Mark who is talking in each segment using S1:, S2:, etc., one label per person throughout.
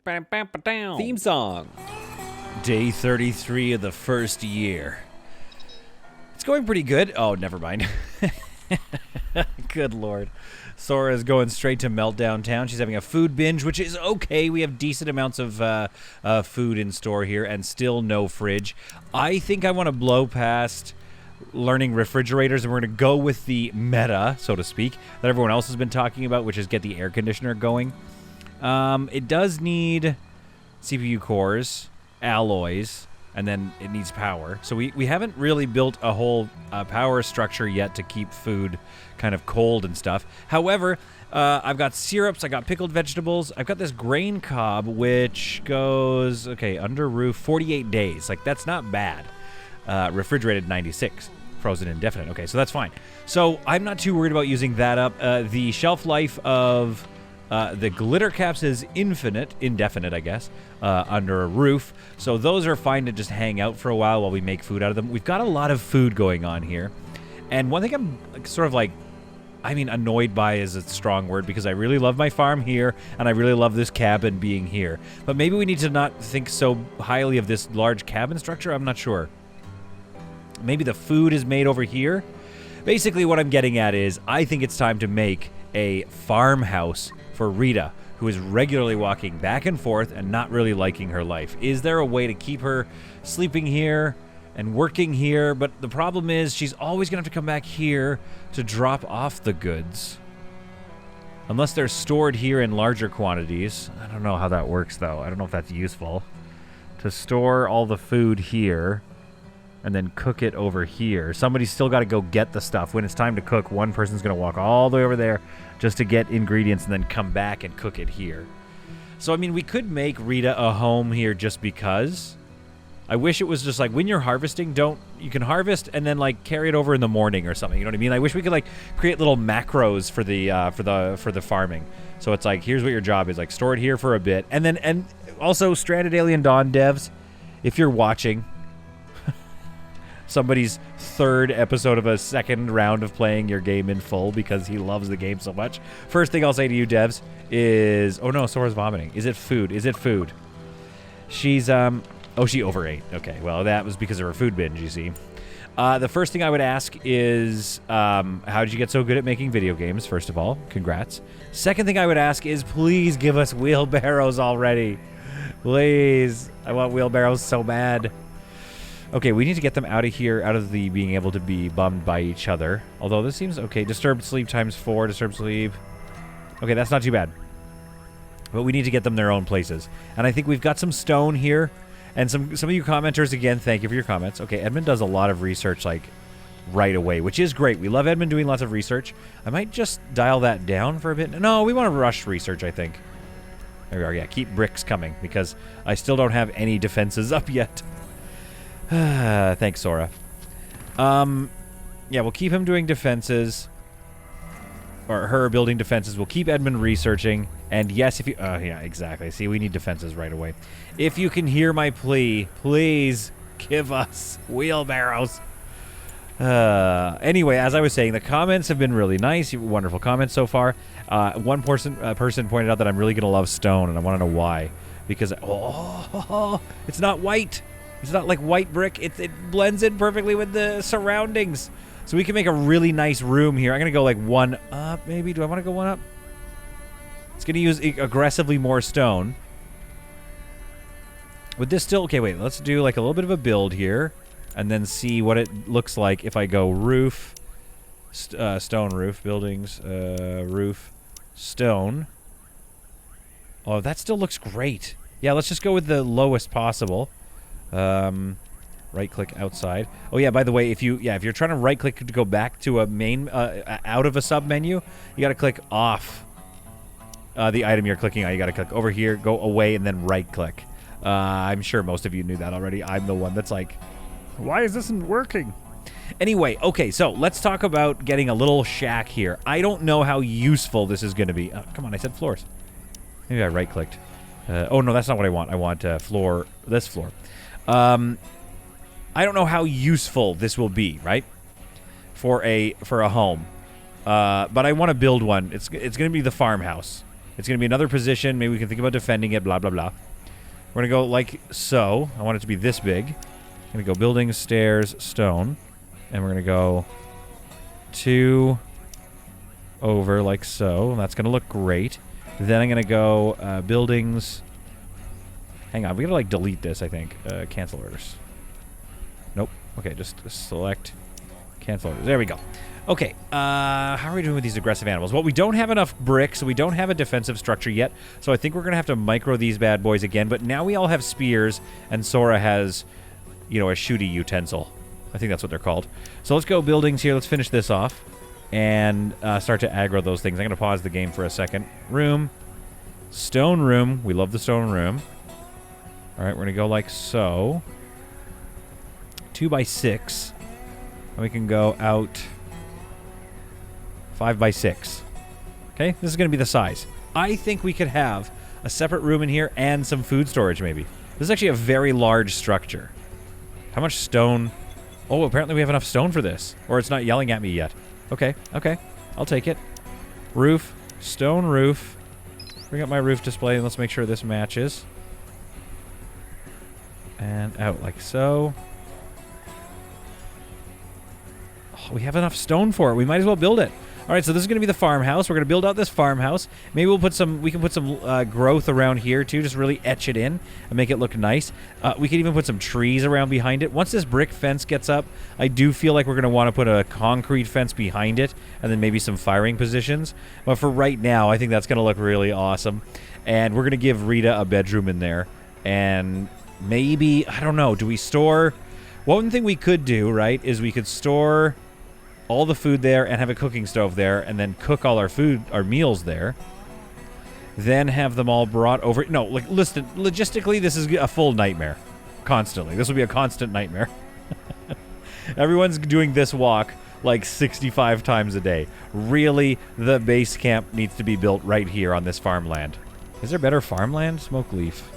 S1: Theme song. Day 33 of the first year. It's going pretty good. Oh, never mind. Good Lord. Sora is going straight to Meltdown Town. She's having a food binge, which is okay. We have decent amounts of food in store here and still no fridge. I think I want to blow past learning refrigerators, and we're going to go with the meta, so to speak, that everyone else has been talking about, which is get the air conditioner going. It does need CPU cores, alloys, and then it needs power. So we haven't really built a whole power structure yet to keep food kind of cold and stuff. However, I've got syrups, I got pickled vegetables, I've got this grain cob, which goes, okay, under roof, 48 days. Like, that's not bad. Refrigerated 96. Frozen indefinite. Okay, so that's fine. So I'm not too worried about using that up. The shelf life of the glitter caps is indefinite, I guess, under a roof. So those are fine to just hang out for a while we make food out of them. We've got a lot of food going on here. And one thing I'm sort of like, annoyed by is a strong word, because I really love my farm here, and I really love this cabin being here. But maybe we need to not think so highly of this large cabin structure. I'm not sure. Maybe the food is made over here. Basically, what I'm getting at is I think it's time to make a farmhouse for Rita, who is regularly walking back and forth and not really liking her life. Is there a way to keep her sleeping here and working here? But the problem is she's always going to have to come back here to drop off the goods. Unless they're stored here in larger quantities. I don't know how that works, though. I don't know if that's useful. To store all the food here and then cook it over here. Somebody's still got to go get the stuff. When it's time to cook, one person's going to walk all the way over there just to get ingredients and then come back and cook it here. So, we could make Rita a home here just because. I wish it was just like when you're harvesting, you can harvest and then like carry it over in the morning or something. You know what I mean? I wish we could like create little macros for the farming. So it's like, here's what your job is, like store it here for a bit. And also Stranded Alien Dawn devs, if you're watching, somebody's third episode of a second round of playing your game in full because he loves the game so much. First thing I'll say to you devs is, oh no, Sora's vomiting. Is it food? Is it food? She's, she overate. Okay, well, that was because of her food binge, you see. The first thing I would ask is, how did you get so good at making video games, first of all? Congrats. Second thing I would ask is, please give us wheelbarrows already. Please. I want wheelbarrows so bad. Okay, we need to get them out of here, out of the being able to be bummed by each other. Although this seems okay. Disturbed sleep times 4, disturbed sleep. Okay, that's not too bad. But we need to get them their own places. And I think we've got some stone here. And some of you commenters, again, thank you for your comments. Okay, Edmund does a lot of research, like, right away, which is great. We love Edmund doing lots of research. I might just dial that down for a bit. No, we want to rush research, I think. There we are. Yeah, keep bricks coming, because I still don't have any defenses up yet. Thanks, Sora. Yeah, we'll keep him doing defenses. Or her building defenses. We'll keep Edmund researching. And yes, if you... yeah, exactly. See, we need defenses right away. If you can hear my plea, please give us wheelbarrows. Anyway, as I was saying, the comments have been really nice. Wonderful comments so far. One person pointed out that I'm really going to love stone, and I want to know why. Because, it's not white. It's not like white brick. It blends in perfectly with the surroundings. So we can make a really nice room here. I'm going to go like one up, maybe. Do I want to go one up? It's going to use aggressively more stone. Would this still... Okay, wait. Let's do like a little bit of a build here. And then see what it looks like if I go roof, stone roof, buildings, roof, stone. Oh, that still looks great. Yeah, let's just go with the lowest possible. Right click outside. Oh yeah, by the way, if you're trying to right click to go back to a main out of a sub menu, you got to click off the item you're clicking on. You got to click over here, go away, and then right click. I'm sure most of you knew that already. I'm the one that's like, why is this not working? Anyway, okay, so let's talk about getting a little shack here. I don't know how useful this is going to be. Oh, come on, I said floors. Maybe I right clicked. Oh no, that's not what I want. I want floor. This floor. I don't know how useful this will be, right? For a home. But I want to build one. It's going to be the farmhouse. It's going to be another position. Maybe we can think about defending it, blah, blah, blah. We're going to go like so. I want it to be this big. I'm going to go buildings, stairs, stone. And we're going to go 2 over like so. And that's going to look great. Then I'm going to go buildings. Hang on. We got to like delete this, I think. Cancel orders. Nope. Okay, just select cancel orders. There we go. Okay, how are we doing with these aggressive animals? Well, we don't have enough bricks, so we don't have a defensive structure yet. So I think we're going to have to micro these bad boys again. But now we all have spears, and Sora has, you know, a shooty utensil. I think that's what they're called. So let's go buildings here. Let's finish this off and start to aggro those things. I'm going to pause the game for a second. Room. Stone room. We love the stone room. All right, we're going to go like so. 2 by 6. And we can go out 5 by 6. Okay, this is going to be the size. I think we could have a separate room in here and some food storage maybe. This is actually a very large structure. How much stone? Oh, apparently we have enough stone for this. Or it's not yelling at me yet. Okay, okay. I'll take it. Roof. Stone roof. Bring up my roof display and let's make sure this matches. And out like so. Oh, we have enough stone for it. We might as well build it. All right, so this is going to be the farmhouse. We're going to build out this farmhouse. Maybe we can put some growth around here too, just really etch it in and make it look nice. We could even put some trees around behind it. Once this brick fence gets up, I do feel like we're going to want to put a concrete fence behind it and then maybe some firing positions. But for right now, I think that's going to look really awesome. And we're going to give Rita a bedroom in there. And maybe, I don't know, do we store... One thing we could do, right, is we could store all the food there and have a cooking stove there and then cook all our food, our meals there. Then have them all brought over. No, like, listen, logistically, this is a full nightmare. Constantly. This will be a constant nightmare. Everyone's doing this walk like 65 times a day. Really, the base camp needs to be built right here on this farmland. Is there better farmland? Smoke leaf.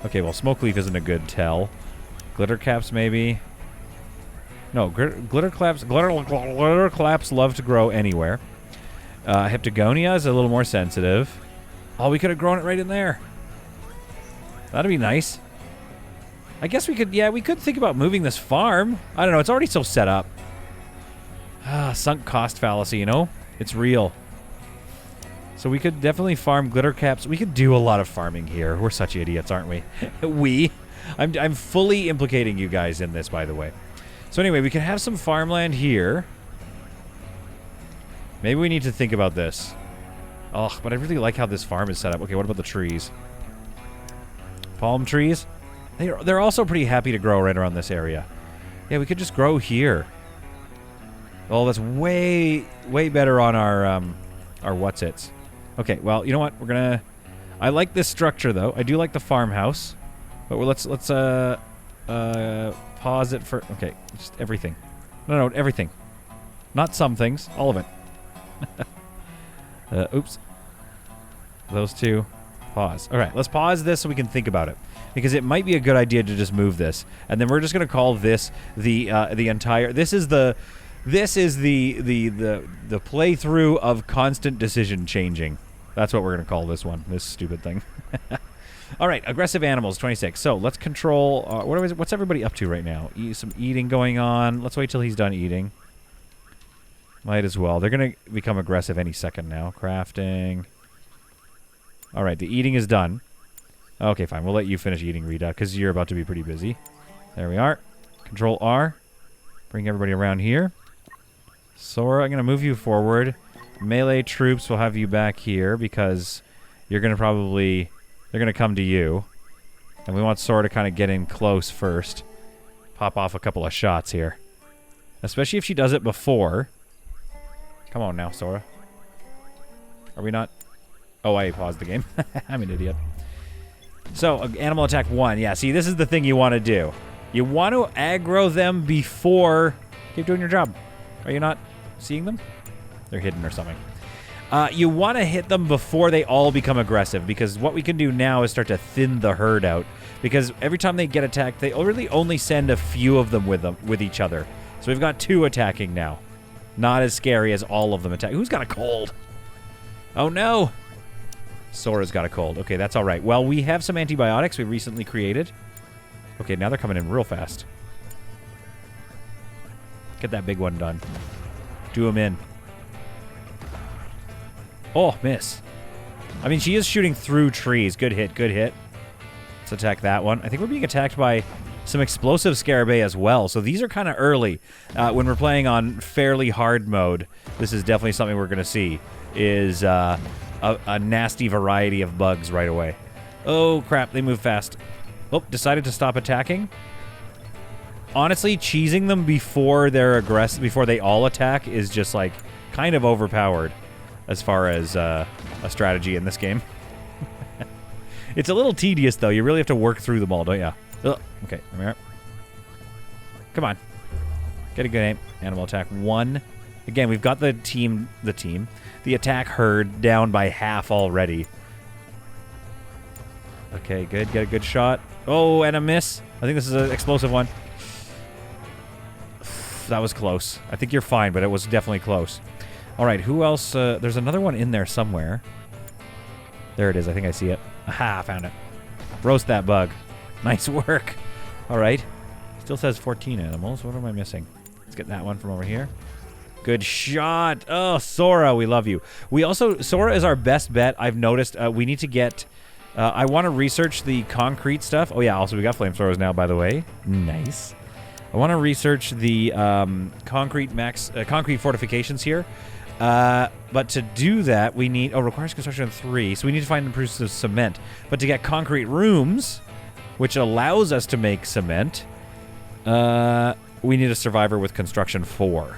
S1: Okay, well, smoke leaf isn't a good tell. Glitter caps, maybe. No, glitter claps love to grow anywhere. Heptagonia is a little more sensitive. Oh, we could have grown it right in there. That'd be nice. I guess we could, yeah, we could think about moving this farm. I don't know, it's already so set up. Sunk cost fallacy, you know? It's real. So we could definitely farm glitter caps. We could do a lot of farming here. We're such idiots, aren't we? I'm fully implicating you guys in this, by the way. So anyway, we can have some farmland here. Maybe we need to think about this. Oh, but I really like how this farm is set up. Okay, what about the trees? Palm trees? They're also pretty happy to grow right around this area. Yeah, we could just grow here. Oh, that's way better on our what's-its. Okay, well, you know what? We're gonna... I like this structure, though. I do like the farmhouse. But let's pause it for... Okay, just everything. No, everything. Not some things. All of it. Oops. Those two. Pause. All right, let's pause this so we can think about it. Because it might be a good idea to just move this. And then we're just going to call this the entire... This is the playthrough of constant decision changing. That's what we're going to call this one. This stupid thing. All right, aggressive animals, 26. So let's control... what's everybody up to right now? Some eating going on. Let's wait till he's done eating. Might as well. They're going to become aggressive any second now. Crafting. All right, the eating is done. Okay, fine. We'll let you finish eating, Rita, because you're about to be pretty busy. There we are. Control R. Bring everybody around here. Sora, I'm going to move you forward. Melee troops will have you back here because you're going to probably... They're going to come to you. And we want Sora to kind of get in close first. Pop off a couple of shots here. Especially if she does it before. Come on now, Sora. Are we not? Oh, I paused the game. I'm an idiot. So, animal attack 1. Yeah, see, this is the thing you want to do. You want to aggro them before... Keep doing your job. Are you not seeing them? They're hidden or something. You want to hit them before they all become aggressive, because what we can do now is start to thin the herd out. Because every time they get attacked, they really only send a few of them with each other. So we've got 2 attacking now. Not as scary as all of them attack. Who's got a cold? Oh no! Sora's got a cold. Okay, that's all right. Well, we have some antibiotics we recently created. Okay, now they're coming in real fast. Get that big one done. Do him in. Oh, miss. I mean, she is shooting through trees. Good hit, good hit. Let's attack that one. I think we're being attacked by some explosive scarabei as well. So these are kind of early. When we're playing on fairly hard mode, this is definitely something we're going to see, is a nasty variety of bugs right away. Oh, crap. They move fast. Oh, decided to stop attacking. Honestly, cheesing them before they're aggressive, before they all attack, is just, like, kind of overpowered as far as a strategy in this game. It's a little tedious, though. You really have to work through them all, don't you? Ugh. Okay, come here. Come on. Get a good aim. Animal attack 1. Again, we've got the attack herd down by half already. Okay, good. Get a good shot. Oh, and a miss. I think this is an explosive one. That was close. I think you're fine, but it was definitely close. All right, who else? There's another one in there somewhere. There it is. I think I see it. Aha, I found it. Roast that bug. Nice work. All right. Still says 14 animals. What am I missing? Let's get that one from over here. Good shot. Oh, Sora, we love you. We also, Sora is our best bet. I've noticed we need to get, I want to research the concrete stuff. Oh, yeah, also we got flamethrowers now, by the way. Nice. I want to research the concrete fortifications here. But to do that, we need... Oh, requires construction of 3, so we need to find and produce the cement. But to get concrete rooms, which allows us to make cement, we need a survivor with construction 4.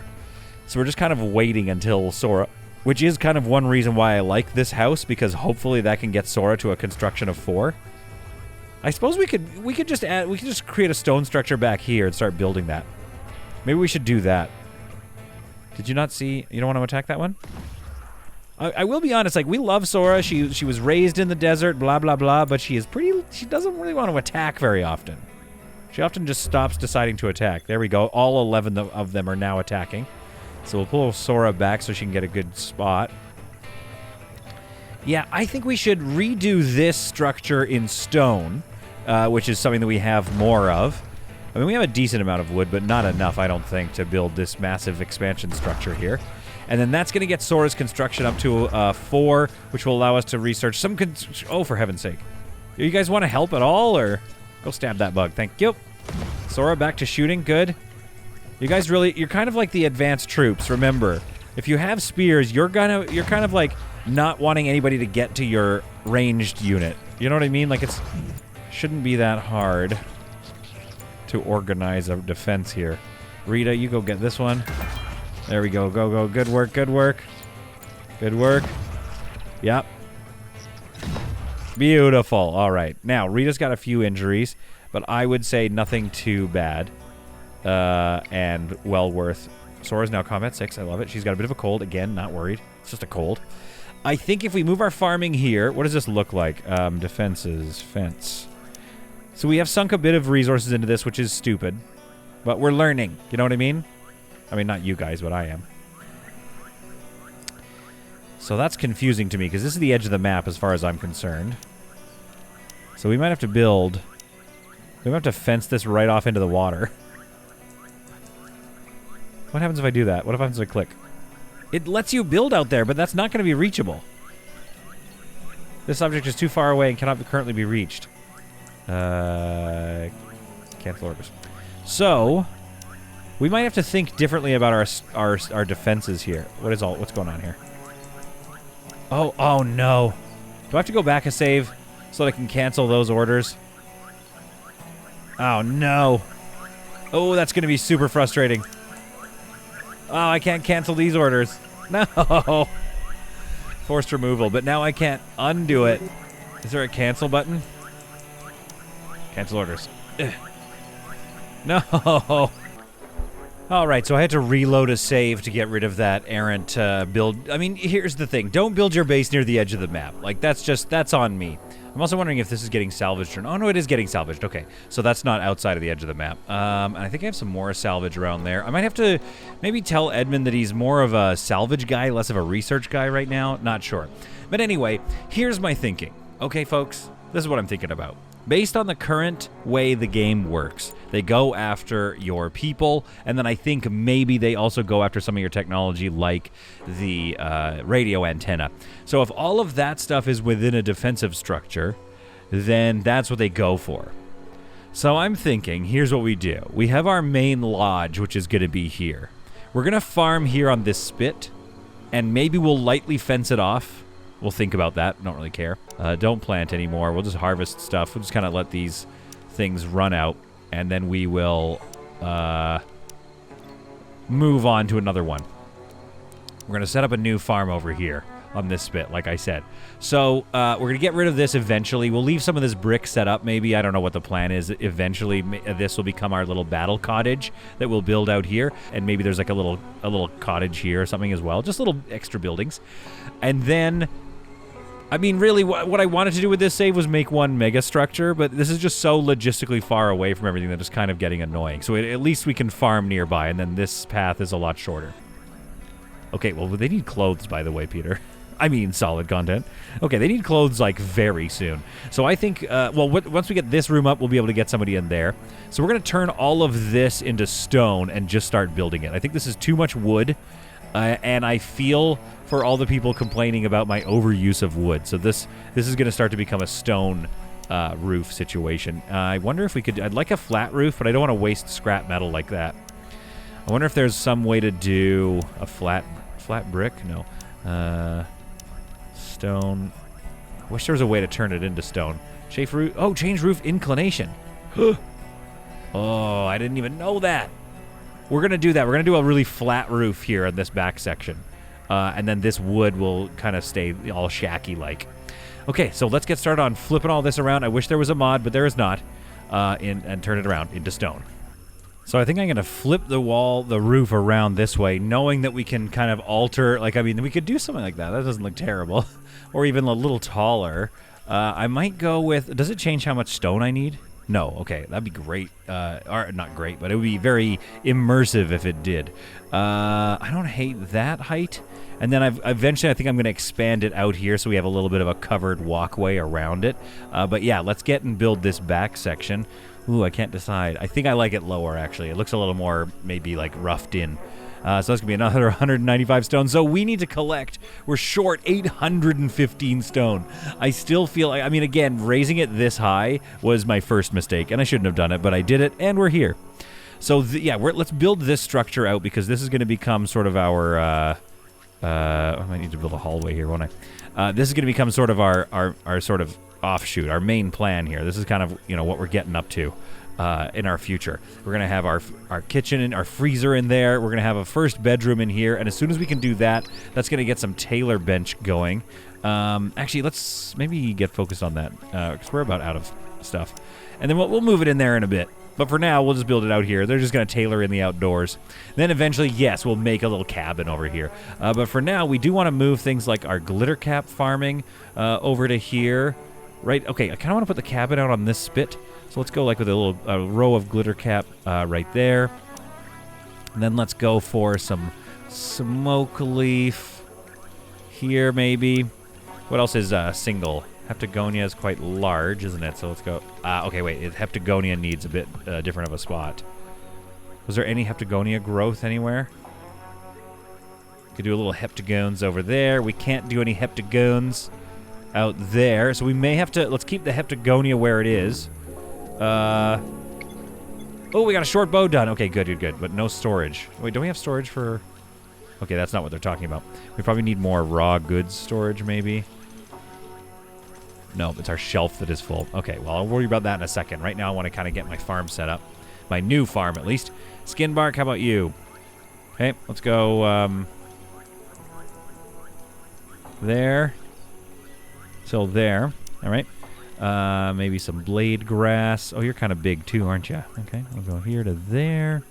S1: So we're just kind of waiting until Sora... Which is kind of one reason why I like this house, because hopefully that can get Sora to a construction of 4. I suppose we could just create a stone structure back here and start building that. Maybe we should do that. Did you not see? You don't want to attack that one? I will be honest, like, we love Sora. She was raised in the desert, blah, blah, blah, but she doesn't really want to attack very often. She often just stops deciding to attack. There we go. All 11 of them are now attacking. So we'll pull Sora back so she can get a good spot. Yeah, I think we should redo this structure in stone, which is something that we have more of. I mean, we have a decent amount of wood, but not enough, I don't think, to build this massive expansion structure here. And then that's going to get Sora's construction up to 4, which will allow us to research some... Oh, for heaven's sake. Do you guys want to help at all, or... Go stab that bug. Thank you. Sora, back to shooting. Good. You guys really... You're kind of like the advanced troops, remember. If you have spears, you're kind of like not wanting anybody to get to your ranged unit. You know what I mean? Like, it's... Shouldn't be that hard to organize a defense here. Rita, you go get this one. There we go. Go, go. Good work, good work. Good work. Yep. Beautiful. All right. Now, Rita's got a few injuries, but I would say nothing too bad. And well worth. Sora's now combat 6. I love it. She's got a bit of a cold. Again, not worried. It's just a cold. I think if we move our farming here, what does this look like? Defenses, fence. So we have sunk a bit of resources into this, which is stupid. But we're learning. You know what I mean? I mean, not you guys, but I am. So that's confusing to me, because this is the edge of the map as far as I'm concerned. So we might have to build... We might have to fence this right off into the water. What happens if I do that? What happens if I click? It lets you build out there, but that's not going to be reachable. This object is too far away and cannot currently be reached. Cancel orders. So, we might have to think differently about our defenses here. What's going on here? Oh no. Do I have to go back a save so that I can cancel those orders? Oh no. Oh, that's going to be super frustrating. Oh, I can't cancel these orders. No. Forced removal, but now I can't undo it. Is there a cancel button? Cancel orders. Ugh. No. Alright, so I had to reload a save to get rid of that errant build. I mean, here's the thing. Don't build your base near the edge of the map. Like, that's on me. I'm also wondering if this is getting salvaged or... Oh, no, it is getting salvaged. Okay, so that's not outside of the edge of the map. And I think I have some more salvage around there. I might have to maybe tell Edmund that he's more of a salvage guy, less of a research guy right now. Not sure. But anyway, here's my thinking. Okay, folks, this is what I'm thinking about. Based on the current way the game works, they go after your people, and then I think maybe they also go after some of your technology like the radio antenna. So if all of that stuff is within a defensive structure, then that's what they go for. So I'm thinking, here's what we do. We have our main lodge, which is going to be here. We're going to farm here on this spit, and maybe we'll lightly fence it off. We'll think about that. Don't really care. Don't plant anymore. We'll just harvest stuff. We'll just kind of let these things run out, and then we will move on to another one. We're going to set up a new farm over here on this spit, like I said. So we're going to get rid of this eventually. We'll leave some of this brick set up, maybe. I don't know what the plan is. Eventually, this will become our little battle cottage that we'll build out here, and maybe there's like a little cottage here or something as well. Just little extra buildings. And then... I mean, really, what I wanted to do with this save was make one mega structure, but this is just so logistically far away from everything that it's kind of getting annoying. So at least we can farm nearby, and then this path is a lot shorter. Okay, well, they need clothes, by the way, Peter. I mean, solid content. Okay, they need clothes, like, very soon. So I think, once we get this room up, we'll be able to get somebody in there. So we're going to turn all of this into stone and just start building it. I think this is too much wood. And I feel for all the people complaining about my overuse of wood. So this is going to start to become a stone roof situation. I wonder if we could... I'd like a flat roof, but I don't want to waste scrap metal like that. I wonder if there's some way to do a flat brick? No. Stone. I wish there was a way to turn it into stone. Change roof inclination. Oh, I didn't even know that. We're going to do that. We're going to do a really flat roof here on this back section. And then this wood will kind of stay all shacky-like. Okay, so let's get started on flipping all this around. I wish there was a mod, but there is not. And turn it around into stone. So I think I'm going to flip the roof around this way, knowing that we can kind of alter... we could do something like that. That doesn't look terrible. Or even a little taller. I might go with... Does it change how much stone I need? No, okay, that'd be great. Or not great, but it would be very immersive if it did. I don't hate that height. And then eventually I think I'm going to expand it out here so we have a little bit of a covered walkway around it. But yeah, let's get and build this back section. Ooh, I can't decide. I think I like it lower, actually. It looks a little more maybe like roughed in. So that's going to be another 195 stone. So we need to collect. We're short 815 stone. I still feel like, again, raising it this high was my first mistake, and I shouldn't have done it, but I did it, and we're here. So, let's build this structure out, because this is going to become sort of our, I might need to build a hallway here, won't I? This is going to become sort of our sort of offshoot, our main plan here. This is kind of, what we're getting up to. In our future. We're going to have our kitchen and our freezer in there. We're going to have a first bedroom in here. And as soon as we can do that, that's going to get some tailor bench going. Actually, let's maybe get focused on that because we're about out of stuff. And then we'll move it in there in a bit. But for now, we'll just build it out here. They're just going to tailor in the outdoors. Then eventually, yes, we'll make a little cabin over here. But for now, we do want to move things like our glitter cap farming over to here. Right? Okay, I kind of want to put the cabin out on this spit. So let's go like with a row of glitter cap right there. And then let's go for some smoke leaf here maybe. What else is single? Heptagonia is quite large, isn't it? So let's go. Okay, wait. Heptagonia needs a bit different of a spot. Was there any Heptagonia growth anywhere? Could do a little heptagones over there. We can't do any heptagones out there. So we may have to... Let's keep the heptagonia where it is. Oh, we got a short bow done. Okay, good. But no storage. Wait, don't we have storage for... Okay, that's not what they're talking about. We probably need more raw goods storage, maybe. No, it's our shelf that is full. Okay, well, I'll worry about that in a second. Right now, I want to kind of get my farm set up. My new farm, at least. Skin bark, how about you? Okay, let's go, there. So there. All right. Maybe some blade grass. Oh, you're kind of big too, aren't you? Okay, we'll go here to there.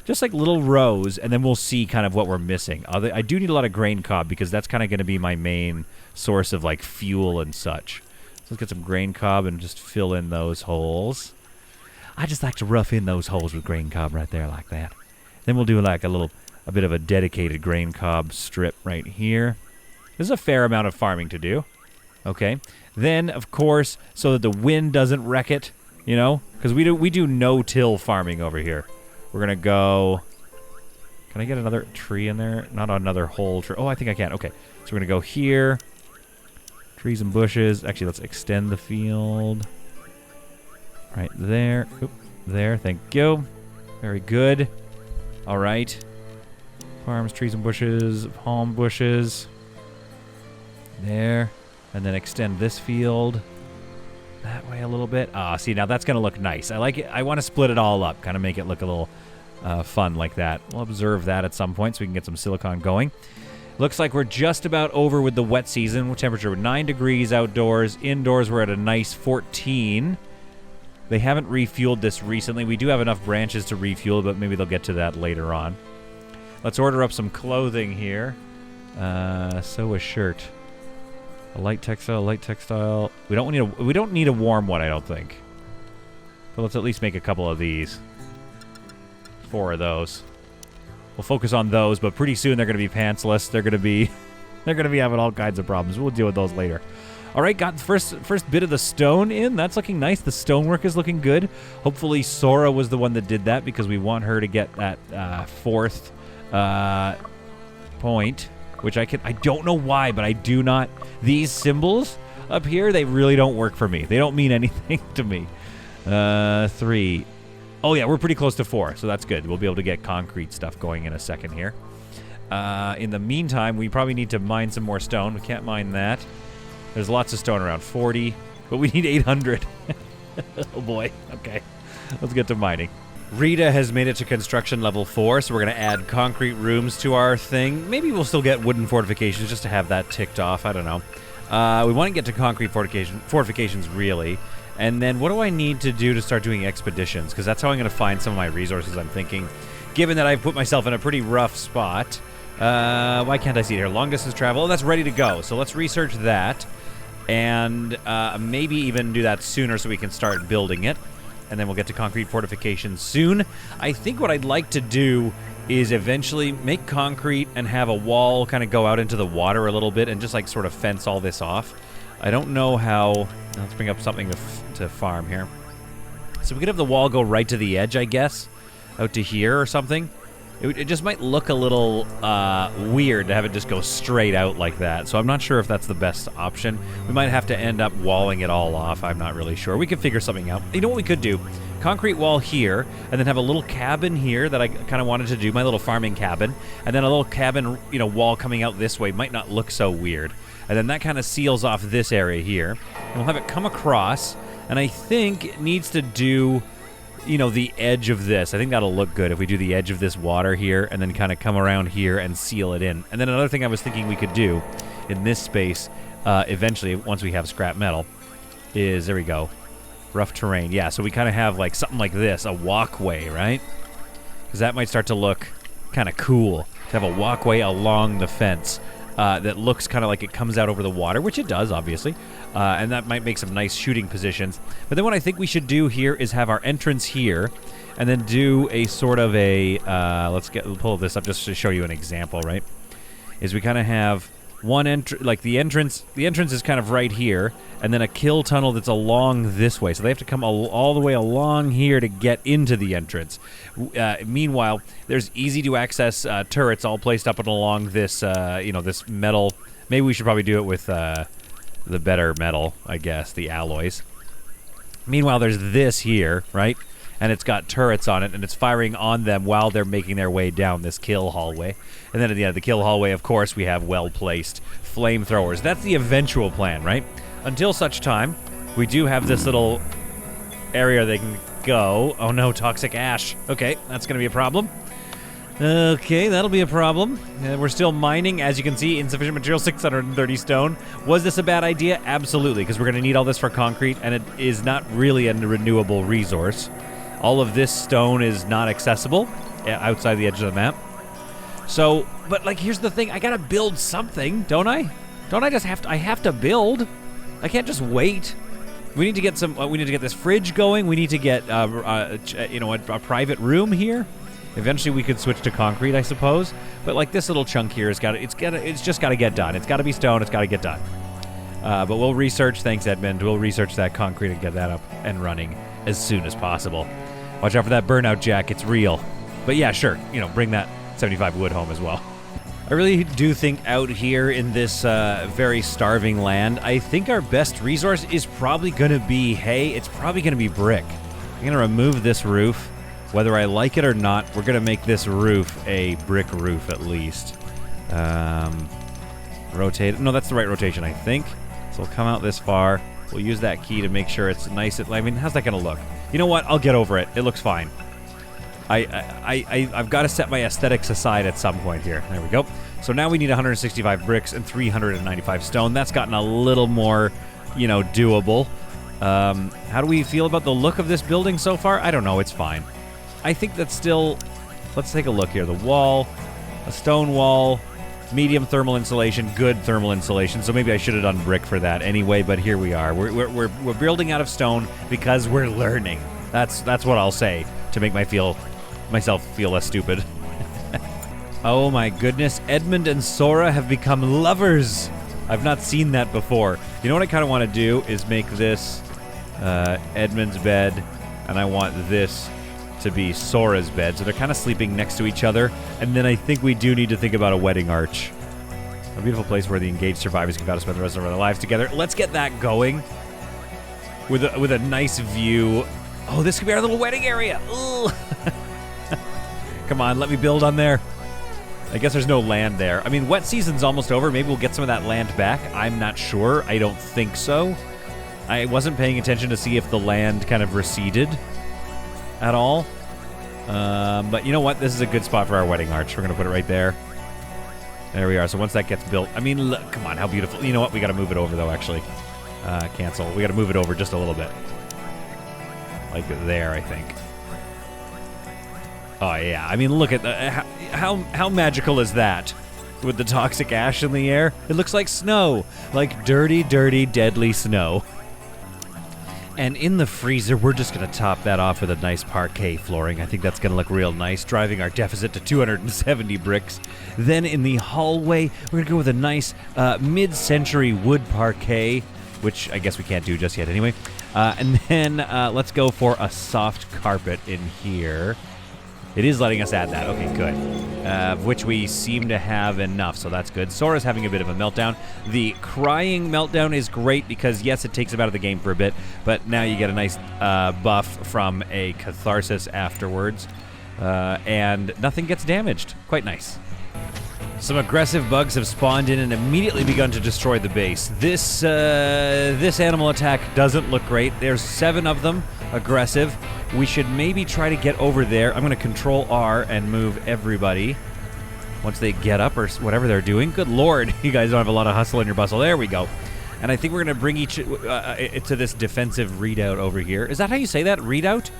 S1: Just like little rows, and then we'll see kind of what we're missing. I do need a lot of grain cob because that's kind of going to be my main source of like fuel and such. So let's get some grain cob and just fill in those holes. I just like to rough in those holes with grain cob right there like that. Then we'll do like a bit of a dedicated grain cob strip right here. This is a fair amount of farming to do. Okay. Then, of course, so that the wind doesn't wreck it, you know, because we do no-till farming over here. We're gonna go. Can I get another tree in there? Not another whole tree. Oh, I think I can. Okay. So we're gonna go here. Trees and bushes. Actually, let's extend the field. Right there. Oop, there. Thank you. Very good. All right. Farms, trees and bushes, palm bushes. There. And then extend this field that way a little bit. Ah, see, now that's going to look nice. I like it. I want to split it all up, kind of make it look a little fun like that. We'll observe that at some point so we can get some silicon going. Looks like we're just about over with the wet season. Temperature 9 degrees outdoors. Indoors, we're at a nice 14. They haven't refueled this recently. We do have enough branches to refuel, but maybe they'll get to that later on. Let's order up some clothing here. Sew a shirt. A light textile. We don't need a warm one, I don't think. But let's at least make a couple of these. 4 of those. We'll focus on those, but pretty soon they're going to be pantsless. They're going to be having all kinds of problems. We'll deal with those later. All right, got the first bit of the stone in. That's looking nice. The stonework is looking good. Hopefully Sora was the one that did that because we want her to get that 4th point, which I don't know why, but I do not. These symbols up here, they really don't work for me. They don't mean anything to me. 3. Oh, yeah, we're pretty close to 4, so that's good. We'll be able to get concrete stuff going in a second here. In the meantime, we probably need to mine some more stone. We can't mine that. There's lots of stone around, 40, but we need 800. Oh, boy. Okay, let's get to mining. Rita has made it to construction level 4, so we're going to add concrete rooms to our thing. Maybe we'll still get wooden fortifications just to have that ticked off. I don't know. We want to get to concrete fortifications, really. And then what do I need to do to start doing expeditions? Because that's how I'm going to find some of my resources, I'm thinking. Given that I've put myself in a pretty rough spot. Why can't I see it here? Long distance travel. Oh, that's ready to go. So let's research that. And maybe even do that sooner so we can start building it. And then we'll get to concrete fortifications soon. I think what I'd like to do is eventually make concrete and have a wall kind of go out into the water a little bit and just like sort of fence all this off. I don't know how. Let's bring up something to farm here. So we could have the wall go right to the edge, I guess, out to here or something. It just might look a little weird to have it just go straight out like that. So I'm not sure if that's the best option. We might have to end up walling it all off. I'm not really sure. We could figure something out. You know what we could do? Concrete wall here, and then have a little cabin here that I kind of wanted to do, my little farming cabin, and then a little cabin, wall coming out this way. Might not look so weird. And then that kind of seals off this area here. And we'll have it come across, and I think it needs to do the edge of this. I think that'll look good if we do the edge of this water here and then kind of come around here and seal it in. And then another thing I was thinking we could do in this space, eventually, once we have scrap metal, is, there we go, rough terrain. Yeah, so we kind of have like something like this, a walkway, right? Because that might start to look kind of cool, to have a walkway along the fence that looks kind of like it comes out over the water, which it does, obviously. And that might make some nice shooting positions. But then what I think we should do here is have our entrance here, and then do a sort of a, we'll pull this up just to show you an example, right? Is we kind of have one the entrance is kind of right here, and then a kill tunnel that's along this way. So they have to come all the way along here to get into the entrance. Meanwhile, there's easy to access turrets all placed up and along this, this metal. Maybe we should probably do it with the better metal, I guess, the alloys. Meanwhile, there's this here, right? And it's got turrets on it, and it's firing on them while they're making their way down this kill hallway. And then at the end of the kill hallway, of course, we have well-placed flamethrowers. That's the eventual plan, right? Until such time, we do have this little area they can go. Oh no, toxic ash. Okay, that's going to be a problem. Okay, that'll be a problem. We're still mining. As you can see, insufficient material, 630 stone. Was this a bad idea? Absolutely, because we're going to need all this for concrete, and it is not really a renewable resource. All of this stone is not accessible outside the edge of the map. So, but like, here's the thing. I got to build something, don't I? Don't I just have to? I have to build. I can't just wait. We need to get some. We need to get this fridge going. We need to get, you know, a private room here. Eventually, we could switch to concrete, I suppose. But like this little chunk here, it's just got to get done. It's got to be stone. It's got to get done. But we'll research. Thanks, Edmund. We'll research that concrete and get that up and running as soon as possible. Watch out for that burnout, Jack. It's real. But yeah, sure. You know, bring that 75 wood home as well. I really do think out here in this very starving land, I think our best resource is probably going to be hay. It's probably going to be brick. I'm going to remove this roof. Whether I like it or not, we're going to make this roof a brick roof at least. Rotate. No, that's the right rotation, I think. So we'll come out this far. We'll use that key to make sure it's nice. I mean, how's that going to look? You know what? I'll get over it. It looks fine. I've got to set my aesthetics aside at some point here. There we go. So now we need 165 bricks and 395 stone. That's gotten a little more, you know, doable. How do we feel about the look of this building so far? I don't know. It's fine. I think that's still... Let's take a look here. The wall, a stone wall, medium thermal insulation, good thermal insulation. So maybe I should have done brick for that anyway, but here we are. We're building out of stone because we're learning. That's what I'll say to make myself feel less stupid. Oh my goodness, Edmund and Sora have become lovers. I've not seen that before. You know what I kind of want to do is make this Edmund's bed, and I want this to be Sora's bed. So they're kind of sleeping next to each other, and then I think we do need to think about a wedding arch. A beautiful place where the engaged survivors can vow to spend the rest of their lives together. Let's get that going with a nice view. Oh, this could be our little wedding area. Come on, let me build on there. I guess there's no land there. I mean, wet season's almost over. Maybe we'll get some of that land back. I'm not sure. I don't think so. I wasn't paying attention to see if the land kind of receded at all. But you know what? This is a good spot for our wedding arch. We're going to put it right there. There we are. So once that gets built... I mean, look, come on, how beautiful. You know what? We got to move it over, though, actually. Cancel. We got to move it over just a little bit. Like there, I think. Oh, yeah. I mean, look at the... How magical is that? With the toxic ash in the air? It looks like snow. Like dirty, dirty, deadly snow. And in the freezer, we're just going to top that off with a nice parquet flooring. I think that's going to look real nice, driving our deficit to 270 bricks. Then in the hallway, we're going to go with a nice mid-century wood parquet, which I guess we can't do just yet anyway. And then let's go for a soft carpet in here. It is letting us add that. Okay, good. Of which we seem to have enough, so that's good. Sora's having a bit of a meltdown. The crying meltdown is great because, yes, it takes him out of the game for a bit, but now you get a nice buff from a catharsis afterwards, and nothing gets damaged. Quite nice. Some aggressive bugs have spawned in and immediately begun to destroy the base. This animal attack doesn't look great. There's 7 of them, aggressive. We should maybe try to get over there. I'm going to Control R and move everybody once they get up or whatever they're doing. Good Lord, you guys don't have a lot of hustle in your bustle. There we go. And I think we're going to bring each to this defensive redoubt over here. Is that how you say that? Redoubt?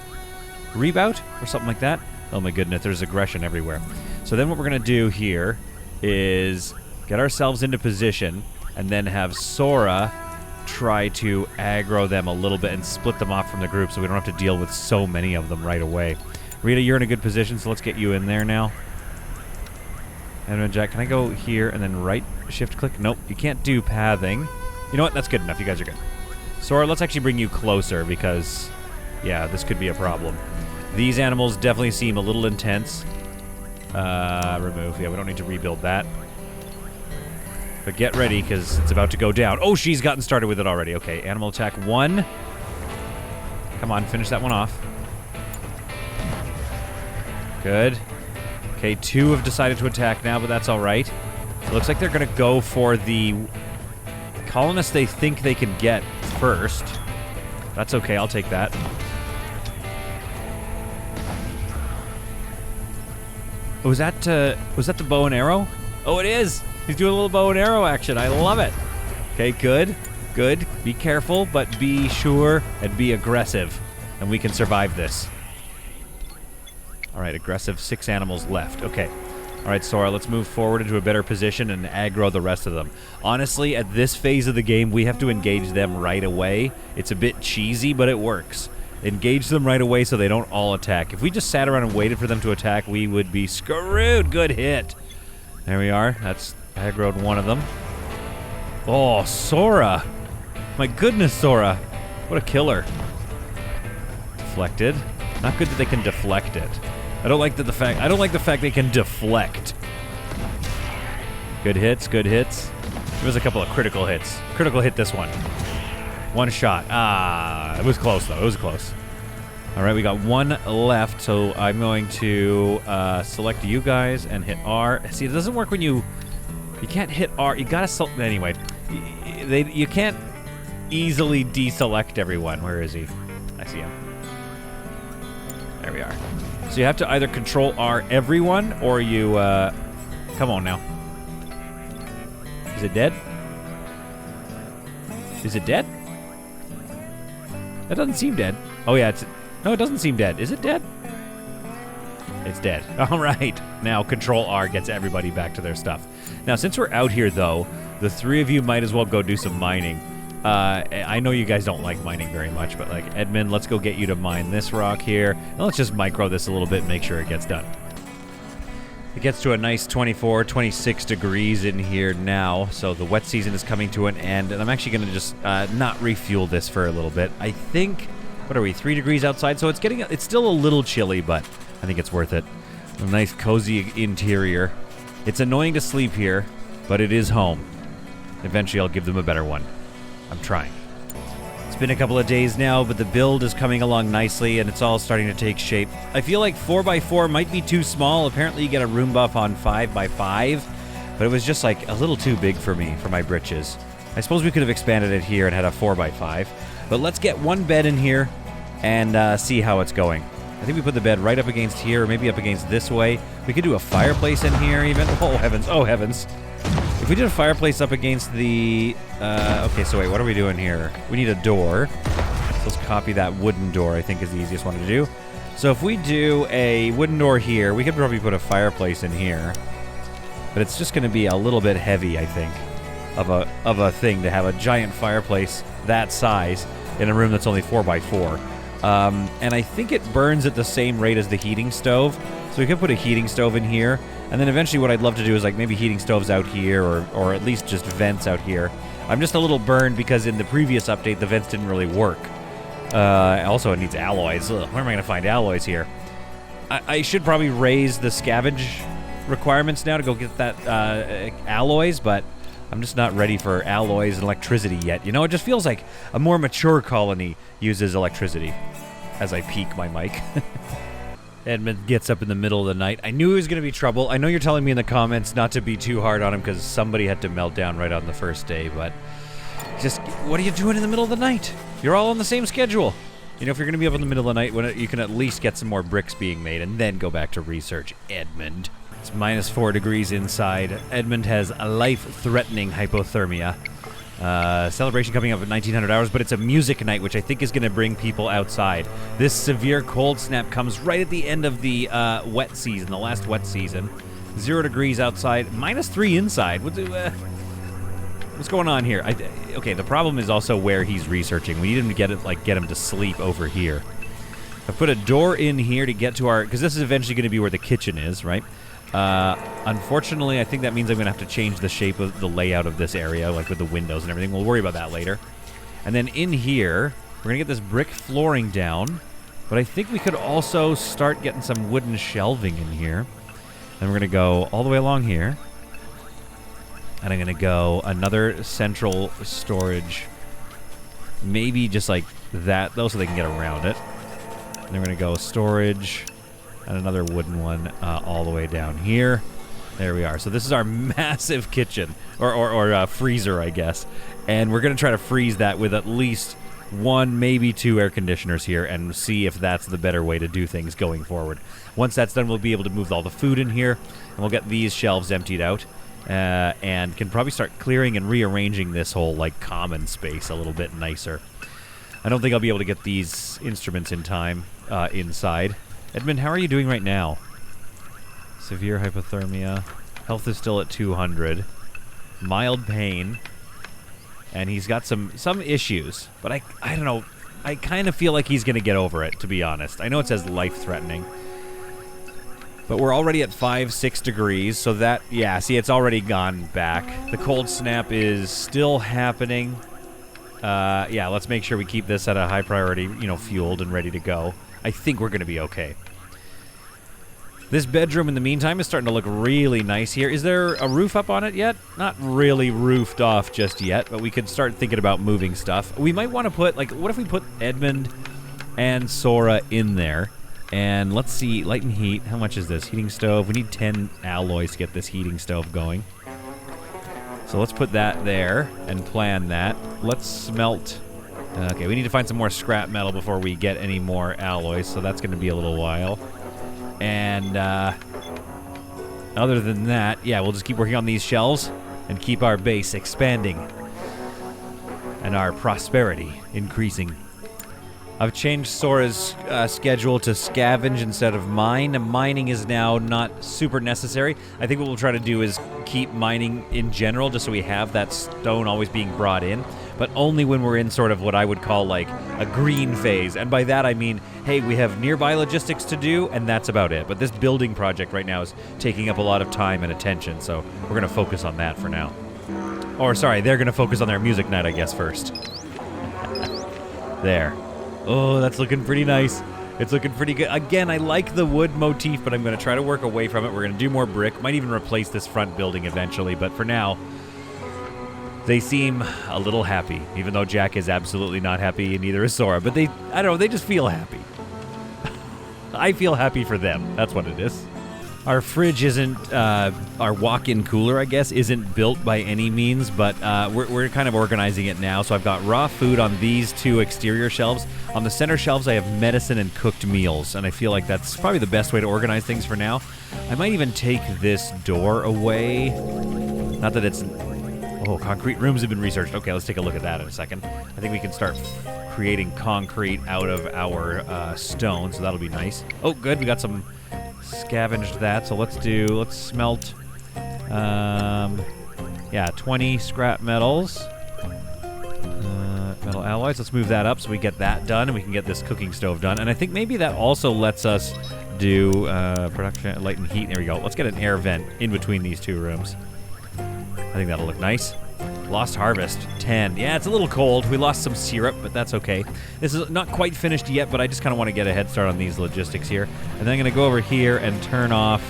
S1: Rebout? Or something like that? Oh my goodness, there's aggression everywhere. So then what we're going to do here is get ourselves into position and then have Sora try to aggro them a little bit and split them off from the group so we don't have to deal with so many of them right away. Rita, you're in a good position, so let's get you in there now. And Jack, can I go here and then right shift click? Nope, you can't do pathing. You know what? That's good enough. You guys are good. Sora, let's actually bring you closer because, yeah, this could be a problem. These animals definitely seem a little intense. Remove. Yeah, we don't need to rebuild that. But get ready, because it's about to go down. Oh, she's gotten started with it already. Okay, animal attack 1. Come on, finish that one off. Good. Okay, 2 have decided to attack now, but that's all right. It looks like they're going to go for the colonists they think they can get first. That's okay, I'll take that. Was that the bow and arrow? Oh, it is! He's doing a little bow and arrow action. I love it. Okay, good. Good. Be careful, but be sure and be aggressive. And we can survive this. All right, aggressive. 6 animals left. Okay. All right, Sora, let's move forward into a better position and aggro the rest of them. Honestly, at this phase of the game, we have to engage them right away. It's a bit cheesy, but it works. Engage them right away so they don't all attack. If we just sat around and waited for them to attack, we would be screwed. Good hit. There we are. That's aggroed one of them. Oh, Sora. My goodness, Sora. What a killer. Deflected. Not good that they can deflect it. I don't like the fact they can deflect. Good hits, good hits. There was a couple of critical hits. Critical hit this one. One shot. Ah, it was close though. It was close. All right, we got one left, so I'm going to select you guys and hit R. See, it doesn't work when you can't hit R. You gotta select anyway. You can't easily deselect everyone. Where is he? I see him. There we are. So you have to either control R everyone, or you, come on now. Is it dead? Is it dead? That doesn't seem dead. Oh yeah, no, it doesn't seem dead. Is it dead? It's dead. All right. Now control R gets everybody back to their stuff. Now, since we're out here though, the three of you might as well go do some mining. I know you guys don't like mining very much, but like, Edmund, let's go get you to mine this rock here. And let's just micro this a little bit and make sure it gets done. It gets to a nice 24, 26 degrees in here now, so the wet season is coming to an end, and I'm actually going to just not refuel this for a little bit. I think, what are we, 3 degrees outside? So it's still a little chilly, but I think it's worth it. A nice cozy interior. It's annoying to sleep here, but it is home. Eventually I'll give them a better one. I'm trying. It's been a couple of days now, but the build is coming along nicely, and it's all starting to take shape. I feel like 4x4 might be too small. Apparently you get a room buff on 5x5, but it was just like a little too big for me, for my britches. I suppose we could have expanded it here and had a 4x5, but let's get one bed in here and see how it's going. I think we put the bed right up against here, or maybe up against this way. We could do a fireplace in here even. Oh, heavens. Oh, heavens. If we did a fireplace up against the... okay, so wait, what are we doing here? We need a door. So let's copy that wooden door, I think is the easiest one to do. So if we do a wooden door here, we could probably put a fireplace in here. But it's just going to be a little bit heavy, I think, of a thing to have a giant fireplace that size in a room that's only 4x4. And I think it burns at the same rate as the heating stove. So we could put a heating stove in here. And then eventually what I'd love to do is like maybe heating stoves out here, or at least just vents out here. I'm just a little burned because in the previous update the vents didn't really work. Also it needs alloys. Ugh, where am I going to find alloys here? I should probably raise the scavenge requirements now to go get that alloys, but I'm just not ready for alloys and electricity yet. You know, it just feels like a more mature colony uses electricity. As I peek my mic. Edmund gets up in the middle of the night. I knew it was going to be trouble. I know you're telling me in the comments not to be too hard on him because somebody had to melt down right on the first day, but just, what are you doing in the middle of the night? You're all on the same schedule. You know, if you're going to be up in the middle of the night, when you can at least get some more bricks being made and then go back to research, Edmund. It's minus 4 degrees inside. Edmund has a life-threatening hypothermia. Celebration coming up at 1900 hours, but it's a music night, which I think is going to bring people outside. This severe cold snap comes right at the end of the wet season, the last wet season. 0 degrees outside, minus 3 inside. What's going on here? Okay, the problem is also where he's researching. We need him to get him to sleep over here. I've put a door in here to get to our, because this is eventually going to be where the kitchen is, right? Unfortunately, I think that means I'm going to have to change the shape of the layout of this area, like with the windows and everything. We'll worry about that later. And then in here, we're going to get this brick flooring down. But I think we could also start getting some wooden shelving in here. And we're going to go all the way along here. And I'm going to go another central storage. Maybe just like that, though, so they can get around it. And then we're going to go storage... and another wooden one all the way down here. There we are. So this is our massive kitchen, or freezer, I guess. And we're going to try to freeze that with at least 1, maybe 2 air conditioners here and see if that's the better way to do things going forward. Once that's done, we'll be able to move all the food in here, and we'll get these shelves emptied out, and can probably start clearing and rearranging this whole, like, common space a little bit nicer. I don't think I'll be able to get these instruments in time inside. Edmund, how are you doing right now? Severe hypothermia. Health is still at 200. Mild pain. And he's got some issues. But I don't know. I kind of feel like he's going to get over it, to be honest. I know it says life-threatening. But we're already at 5-6 degrees, so that, yeah, see, it's already gone back. The cold snap is still happening. Yeah, let's make sure we keep this at a high priority, you know, fueled and ready to go. I think we're going to be okay. This bedroom, in the meantime, is starting to look really nice here. Is there a roof up on it yet? Not really roofed off just yet, but we could start thinking about moving stuff. We might want to put, like, what if we put Edmund and Sora in there? And let's see, light and heat. How much is this? Heating stove. We need 10 alloys to get this heating stove going. So let's put that there and plan that. Let's smelt. Okay, we need to find some more scrap metal before we get any more alloys, so that's going to be a little while. And other than that, yeah, we'll just keep working on these shelves and keep our base expanding and our prosperity increasing. I've changed Sora's schedule to scavenge instead of mine. Mining is now not super necessary. I think what we'll try to do is keep mining in general, just so we have that stone always being brought in, but only when we're in sort of what I would call like a green phase. And by that I mean, hey, we have nearby logistics to do, and that's about it. But this building project right now is taking up a lot of time and attention, so we're going to focus on that for now. Or, sorry, they're going to focus on their music night, I guess, first. There. Oh, that's looking pretty nice. It's looking pretty good. Again, I like the wood motif, but I'm going to try to work away from it. We're going to do more brick. Might even replace this front building eventually, but for now, they seem a little happy, even though Jack is absolutely not happy, and neither is Sora. But I don't know, they just feel happy. I feel happy for them. That's what it is. Our fridge isn't, our walk-in cooler, I guess, isn't built by any means, but we're kind of organizing it now. So I've got raw food on these two exterior shelves. On the center shelves, I have medicine and cooked meals, and I feel like that's probably the best way to organize things for now. I might even take this door away. Not that it's... Oh, concrete rooms have been researched. Okay, let's take a look at that in a second. I think we can start creating concrete out of our stone, so that'll be nice. Oh, good, we got some... scavenged that, so let's smelt, yeah, 20 scrap metals, metal alloys. Let's move that up so we get that done and we can get this cooking stove done. And I think maybe that also lets us do production, light and heat. There we go. Let's get an air vent in between these two rooms. I think that'll look nice. Lost harvest, 10. Yeah, it's a little cold. We lost some syrup, but that's okay. This is not quite finished yet, but I just kind of want to get a head start on these logistics here. And then I'm going to go over here and turn off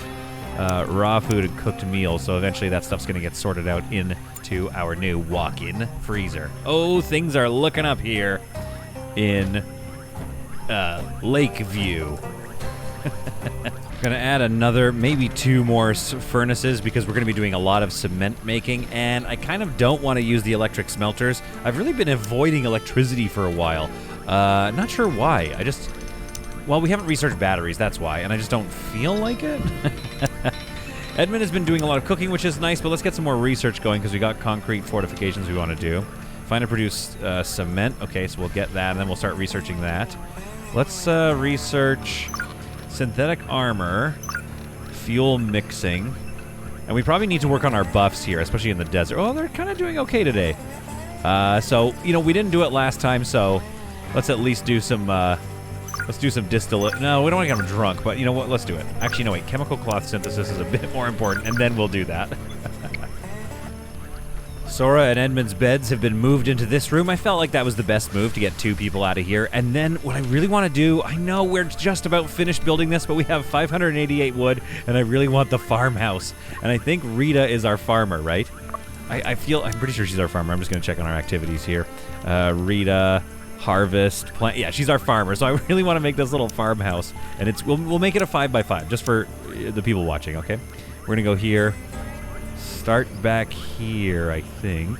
S1: raw food and cooked meals, so eventually that stuff's going to get sorted out into our new walk-in freezer. Oh, things are looking up here in Lakeview. Gonna add another, maybe 2 more furnaces because we're gonna be doing a lot of cement making, and I kind of don't want to use the electric smelters. I've really been avoiding electricity for a while. Not sure why. Well, we haven't researched batteries, that's why, and I just don't feel like it. Edmund has been doing a lot of cooking, which is nice, but let's get some more research going because we got concrete fortifications we want to do. Find and produce cement. Okay, so we'll get that, and then we'll start researching that. Let's research... synthetic armor, fuel mixing, and we probably need to work on our buffs here, especially in the desert. Oh, they're kind of doing okay today. So, you know, we didn't do it last time, so let's at least do some, let's do some distillate. No, we don't want to get them drunk, but you know what? Let's do it. Actually, no, wait. Chemical cloth synthesis is a bit more important, and then we'll do that. Sora and Edmund's beds have been moved into this room. I felt like that was the best move to get 2 people out of here. And then what I really want to do, I know we're just about finished building this, but we have 588 wood, and I really want the farmhouse. And I think Rita is our farmer, right? I'm pretty sure she's our farmer. I'm just going to check on our activities here. Rita, harvest, plant. Yeah, she's our farmer. So I really want to make this little farmhouse. And we'll make it a 5x5, just for the people watching, okay? We're going to go here. Start back here, I think.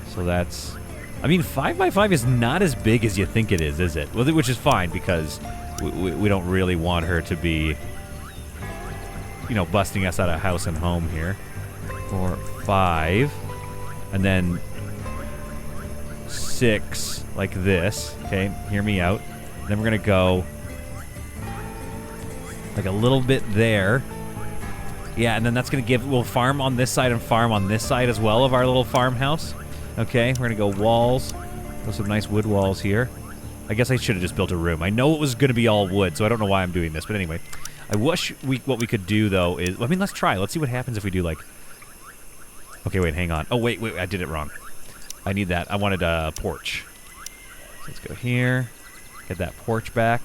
S1: So that's... I mean, 5x5 is not as big as you think it is it? Well, which is fine, because we don't really want her to be, you know, busting us out of house and home here. 4, 5. And then 6, like this. Okay, hear me out. Then we're going to go like a little bit there. Yeah, and then that's going to give... We'll farm on this side and farm on this side as well of our little farmhouse. Okay, we're going to go walls. There's some nice wood walls here. I guess I should have just built a room. I know it was going to be all wood, so I don't know why I'm doing this. But anyway, I wish what we could do, though, is... I mean, let's try. Let's see what happens if we do, like... Okay, wait, hang on. Oh, wait, I did it wrong. I need that. I wanted a porch. So let's go here. Get that porch back.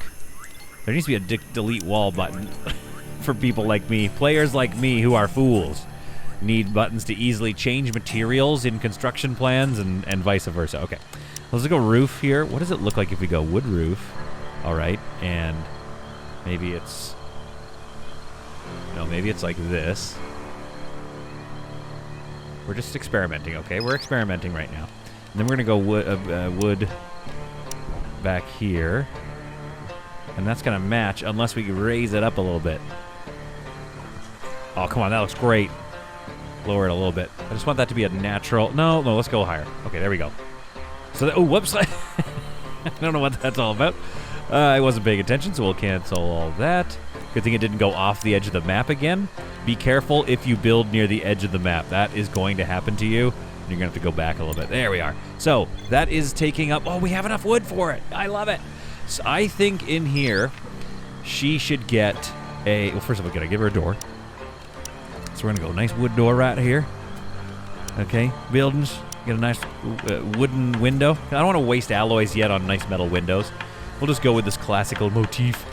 S1: There needs to be a delete wall button for people like me. Players like me who are fools need buttons to easily change materials in construction plans and vice versa. Okay, let's go roof here. What does it look like if we go wood roof? All right, and maybe it's... No, maybe it's like this. We're just experimenting, okay? We're experimenting right now. And then we're going to go wood back here. And that's going to match unless we raise it up a little bit. Oh, come on. That looks great. Lower it a little bit. I just want that to be a natural... No, let's go higher. Okay, there we go. So, oh, whoops. I don't know what that's all about. I wasn't paying attention, so we'll cancel all that. Good thing it didn't go off the edge of the map again. Be careful if you build near the edge of the map. That is going to happen to you. You're going to have to go back a little bit. There we are. So, that is taking up... Oh, we have enough wood for it. I love it. So I think in here, she should get a... Well, first of all, gotta give her a door. So we're going to go nice wood door right here. Okay, buildings. Get a nice wooden window. I don't want to waste alloys yet on nice metal windows. We'll just go with this classical motif.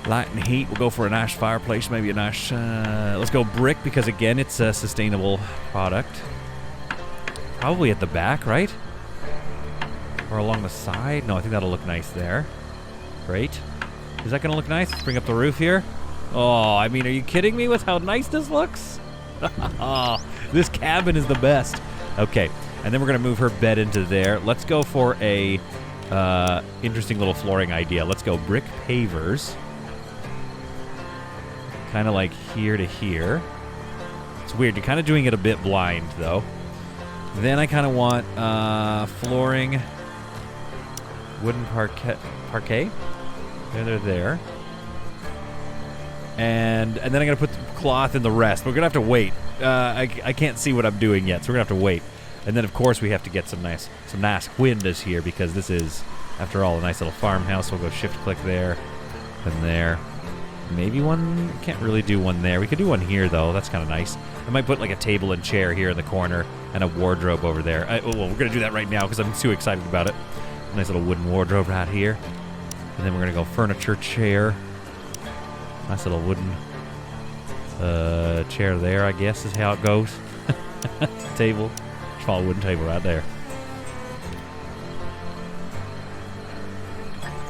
S1: Light and heat. We'll go for a nice fireplace. Maybe a nice... let's go brick because, again, it's a sustainable product. Probably at the back, right? Or along the side? No, I think that'll look nice there. Great. Is that going to look nice? Let's bring up the roof here. Oh, I mean, are you kidding me with how nice this looks? Oh, this cabin is the best. Okay, and then we're going to move her bed into there. Let's go for a interesting little flooring idea. Let's go brick pavers. Kind of like here to here. It's weird. You're kind of doing it a bit blind, though. Then I kind of want flooring... Wooden parquet. They're there. And then I'm going to put the cloth in the rest. We're going to have to wait. I can't see what I'm doing yet, so we're going to have to wait. And then, of course, we have to get some nice windows here because this is, after all, a nice little farmhouse. We'll go shift-click there and there. Maybe one... Can't really do one there. We could do one here, though. That's kind of nice. I might put, like, a table and chair here in the corner and a wardrobe over there. Well, we're going to do that right now because I'm too excited about it. Nice little wooden wardrobe right here. And then we're going to go furniture chair. Nice little wooden chair there, I guess, is how it goes. Table. Small wooden table right there.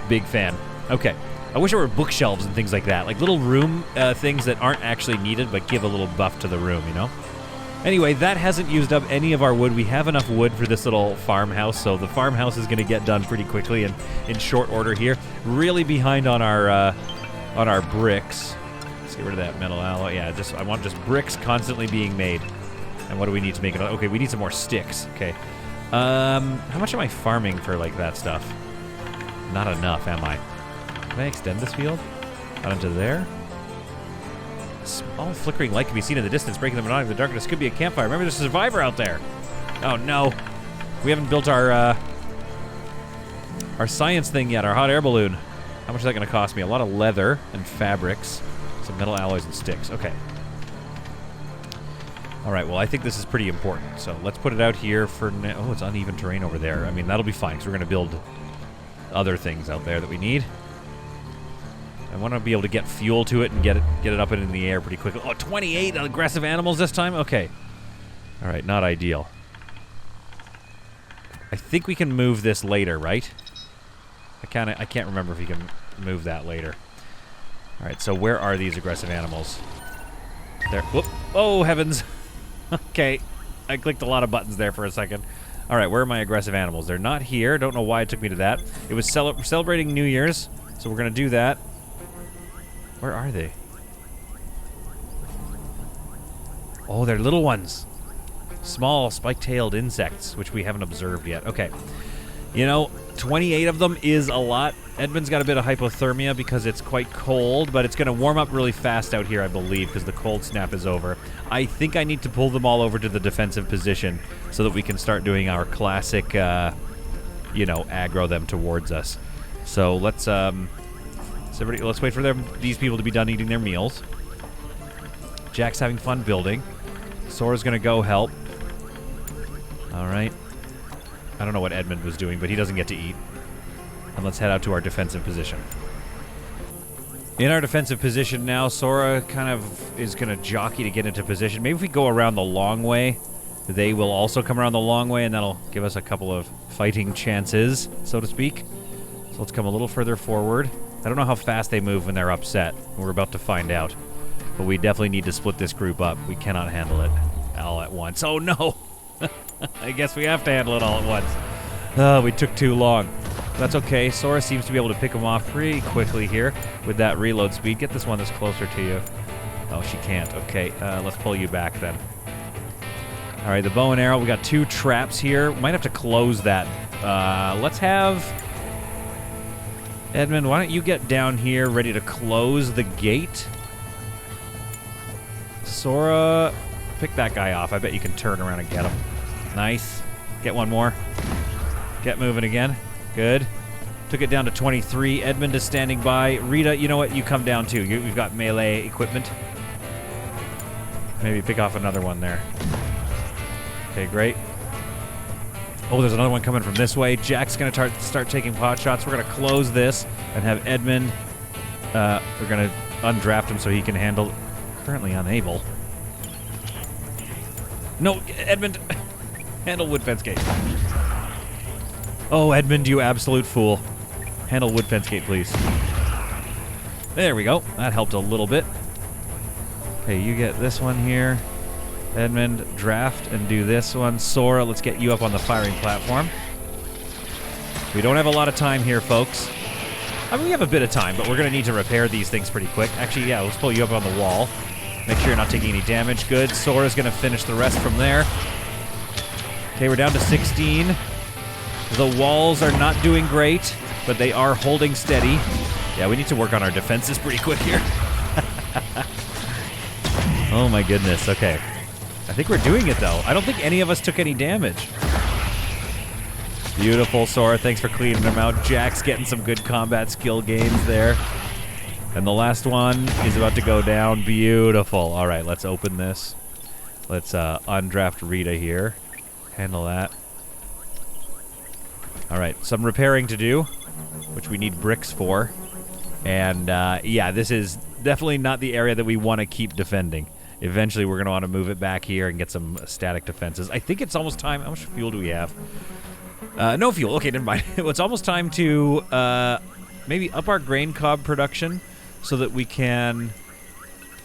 S1: Big fan. Okay. I wish there were bookshelves and things like that. Like little room things that aren't actually needed but give a little buff to the room, you know? Anyway, that hasn't used up any of our wood. We have enough wood for this little farmhouse, so the farmhouse is going to get done pretty quickly and in short order here. Really behind on our bricks. Let's get rid of that metal alloy. Yeah, I want just bricks constantly being made. And what do we need to make it? Okay, we need some more sticks. Okay. How much am I farming for like that stuff? Not enough, am I? Can I extend this field out into there? Small flickering light can be seen in the distance, breaking the monotony of the darkness. Could be a campfire. Remember, there's a survivor out there. Oh no, we haven't built our science thing yet. Our hot air balloon. How much is that going to cost me? A lot of leather and fabrics, some metal alloys and sticks. Okay. All right. Well, I think this is pretty important. So let's put it out here for now. Oh, it's uneven terrain over there. I mean, that'll be fine because we're going to build other things out there that we need. I want to be able to get fuel to it and get it up and in the air pretty quickly. Oh, 28 aggressive animals this time? Okay. All right, not ideal. I think we can move this later, right? I can't remember if we can move that later. All right, so where are these aggressive animals? There. Whoop. Oh, heavens. Okay. I clicked a lot of buttons there for a second. All right, where are my aggressive animals? They're not here. Don't know why it took me to that. It was celebrating New Year's, so we're going to do that. Where are they? Oh, they're little ones. Small, spike-tailed insects, which we haven't observed yet. Okay. You know, 28 of them is a lot. Edmund's got a bit of hypothermia because it's quite cold, but it's going to warm up really fast out here, I believe, because the cold snap is over. I think I need to pull them all over to the defensive position so that we can start doing our classic, you know, aggro them towards us. So let's wait for these people to be done eating their meals. Jack's having fun building. Sora's going to go help. All right. I don't know what Edmund was doing, but he doesn't get to eat. And let's head out to our defensive position. In our defensive position now, Sora kind of is going to jockey to get into position. Maybe if we go around the long way, they will also come around the long way, and that'll give us a couple of fighting chances, so to speak. So let's come a little further forward. I don't know how fast they move when they're upset. We're about to find out. But we definitely need to split this group up. We cannot handle it all at once. Oh, no! I guess we have to handle it all at once. Oh, we took too long. That's okay. Sora seems to be able to pick them off pretty quickly here with that reload speed. Get this one that's closer to you. Oh, she can't. Okay, let's pull you back then. All right, the bow and arrow. We got 2 traps here. We might have to close that. Let's have... Edmund, why don't you get down here ready to close the gate? Sora, pick that guy off. I bet you can turn around and get him. Nice. Get one more. Get moving again. Good. Took it down to 23. Edmund is standing by. Rita, you know what? You come down too. We've got melee equipment. Maybe pick off another one there. Okay, great. Oh, there's another one coming from this way. Jack's going to start taking pot shots. We're going to close this and have Edmund... we're going to undraft him so he can handle... Currently unable. No, Edmund! Handle wood fence gate. Oh, Edmund, you absolute fool. Handle wood fence gate, please. There we go. That helped a little bit. Okay, you get this one here. Edmund, draft and do this one. Sora, let's get you up on the firing platform. We don't have a lot of time here, folks. I mean, we have a bit of time, but we're going to need to repair these things pretty quick. Actually, yeah, let's pull you up on the wall. Make sure you're not taking any damage. Good. Sora's going to finish the rest from there. Okay, we're down to 16. The walls are not doing great, but they are holding steady. Yeah, we need to work on our defenses pretty quick here. Oh my goodness, okay. I think we're doing it though. I don't think any of us took any damage. Beautiful, Sora. Thanks for cleaning them out. Jack's getting some good combat skill gains there. And the last one is about to go down. Beautiful. All right, let's open this. Let's undraft Rita here. Handle that. All right, some repairing to do, which we need bricks for. And yeah, this is definitely not the area that we want to keep defending. Eventually, we're going to want to move it back here and get some static defenses. I think it's almost time. How much fuel do we have? No fuel. Okay, never mind. It's almost time to maybe up our grain cob production so that we can...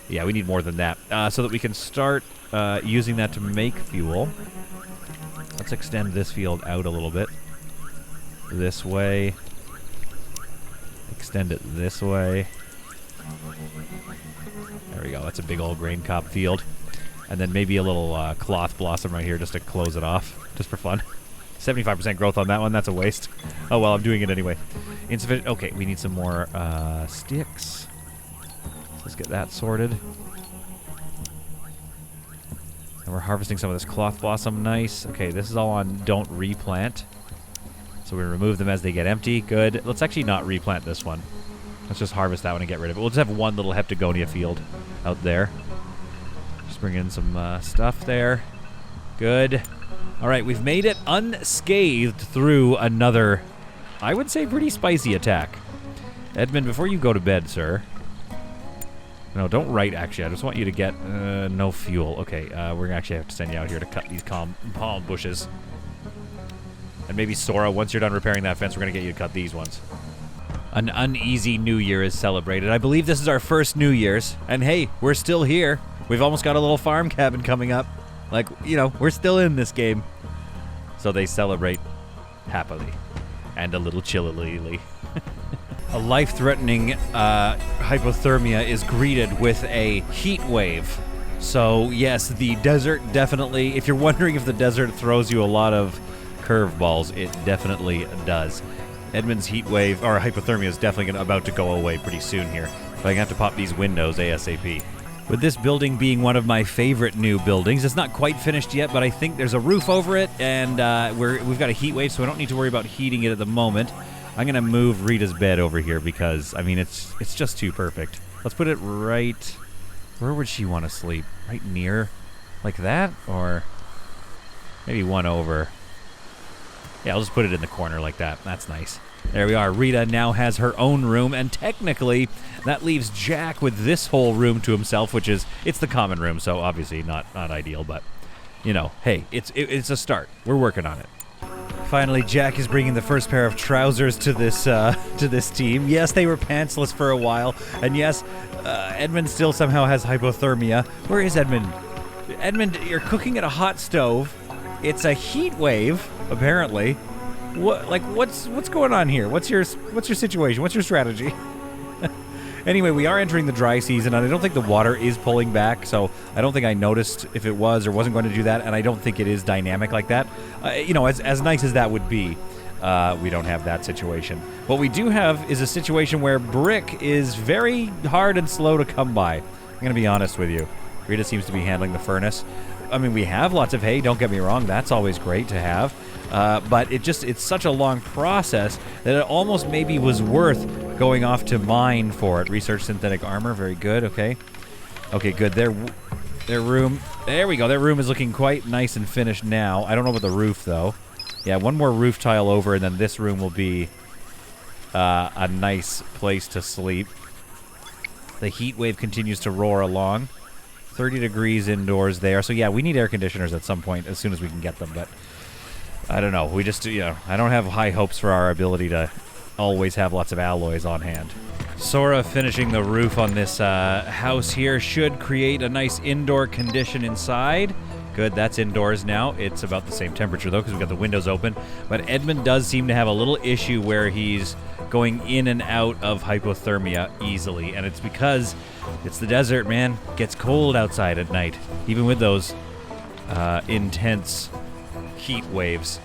S1: Yeah, we need more than that. So that we can start using that to make fuel. Let's extend this field out a little bit. This way. Extend it this way. There we go. That's a big old grain cob field. And then maybe a little cloth blossom right here just to close it off, just for fun. 75% growth on that one. That's a waste. Oh, well, I'm doing it anyway. Insufficient. Okay, we need some more sticks. Let's get that sorted. And we're harvesting some of this cloth blossom. Nice. Okay, this is all on don't replant. So we remove them as they get empty. Good. Let's actually not replant this one. Let's just harvest that one and get rid of it. We'll just have one little heptagonia field out there. Just bring in some stuff there. Good. All right, we've made it unscathed through another, I would say, pretty spicy attack. Edmund, before you go to bed, sir. No, don't write, actually. I just want you to get no fuel. Okay, we're going to actually have to send you out here to cut these palm bushes. And maybe Sora, once you're done repairing that fence, we're going to get you to cut these ones. An uneasy New Year is celebrated. I believe this is our first New Year's. And hey, we're still here. We've almost got a little farm cabin coming up. Like, you know, we're still in this game. So they celebrate happily. And a little chillily. A life-threatening hypothermia is greeted with a heat wave. So, yes, the desert definitely... If you're wondering if the desert throws you a lot of curveballs, it definitely does. Edmund's heat wave, or hypothermia, is definitely about to go away pretty soon here. But I'm going to have to pop these windows ASAP. With this building being one of my favorite new buildings, it's not quite finished yet, but I think there's a roof over it, and we've got a heat wave, so I don't need to worry about heating it at the moment. I'm going to move Rita's bed over here because, I mean, it's just too perfect. Let's put it right... Where would she want to sleep? Right near? Like that? Or maybe one over? Yeah, I'll just put it in the corner like that. That's nice. There we are. Rita now has her own room, and technically that leaves Jack with this whole room to himself, which is, it's the common room, so obviously not ideal, but, you know, hey, it's a start. We're working on it. Finally, Jack is bringing the first pair of trousers to this team. Yes, they were pantsless for a while, and yes, Edmund still somehow has hypothermia. Where is Edmund? Edmund, you're cooking at a hot stove. It's a heat wave, apparently. What's going on here? What's your situation? What's your strategy? Anyway, we are entering the dry season, and I don't think the water is pulling back, so I don't think I noticed if it was or wasn't going to do that, and I don't think it is dynamic like that. You know, as nice as that would be, we don't have that situation. What we do have is a situation where brick is very hard and slow to come by. I'm going to be honest with you. Rita seems to be handling the furnace. I mean, we have lots of hay, don't get me wrong. That's always great to have. But it's such a long process that it almost maybe was worth going off to mine for it. Research synthetic armor, very good, okay. Okay, good. Their room, there we go. Their room is looking quite nice and finished now. I don't know about the roof, though. Yeah, one more roof tile over, and then this room will be a nice place to sleep. The heat wave continues to roar along. 30 degrees indoors there. So, yeah, we need air conditioners at some point as soon as we can get them, but I don't know. We just, you know, I don't have high hopes for our ability to always have lots of alloys on hand. Sora finishing the roof on this house here should create a nice indoor condition inside. Good, that's indoors now. It's about the same temperature, though, because we've got the windows open. But Edmund does seem to have a little issue where he's going in and out of hypothermia easily. And it's because it's the desert, man. It gets cold outside at night, even with those intense heat waves.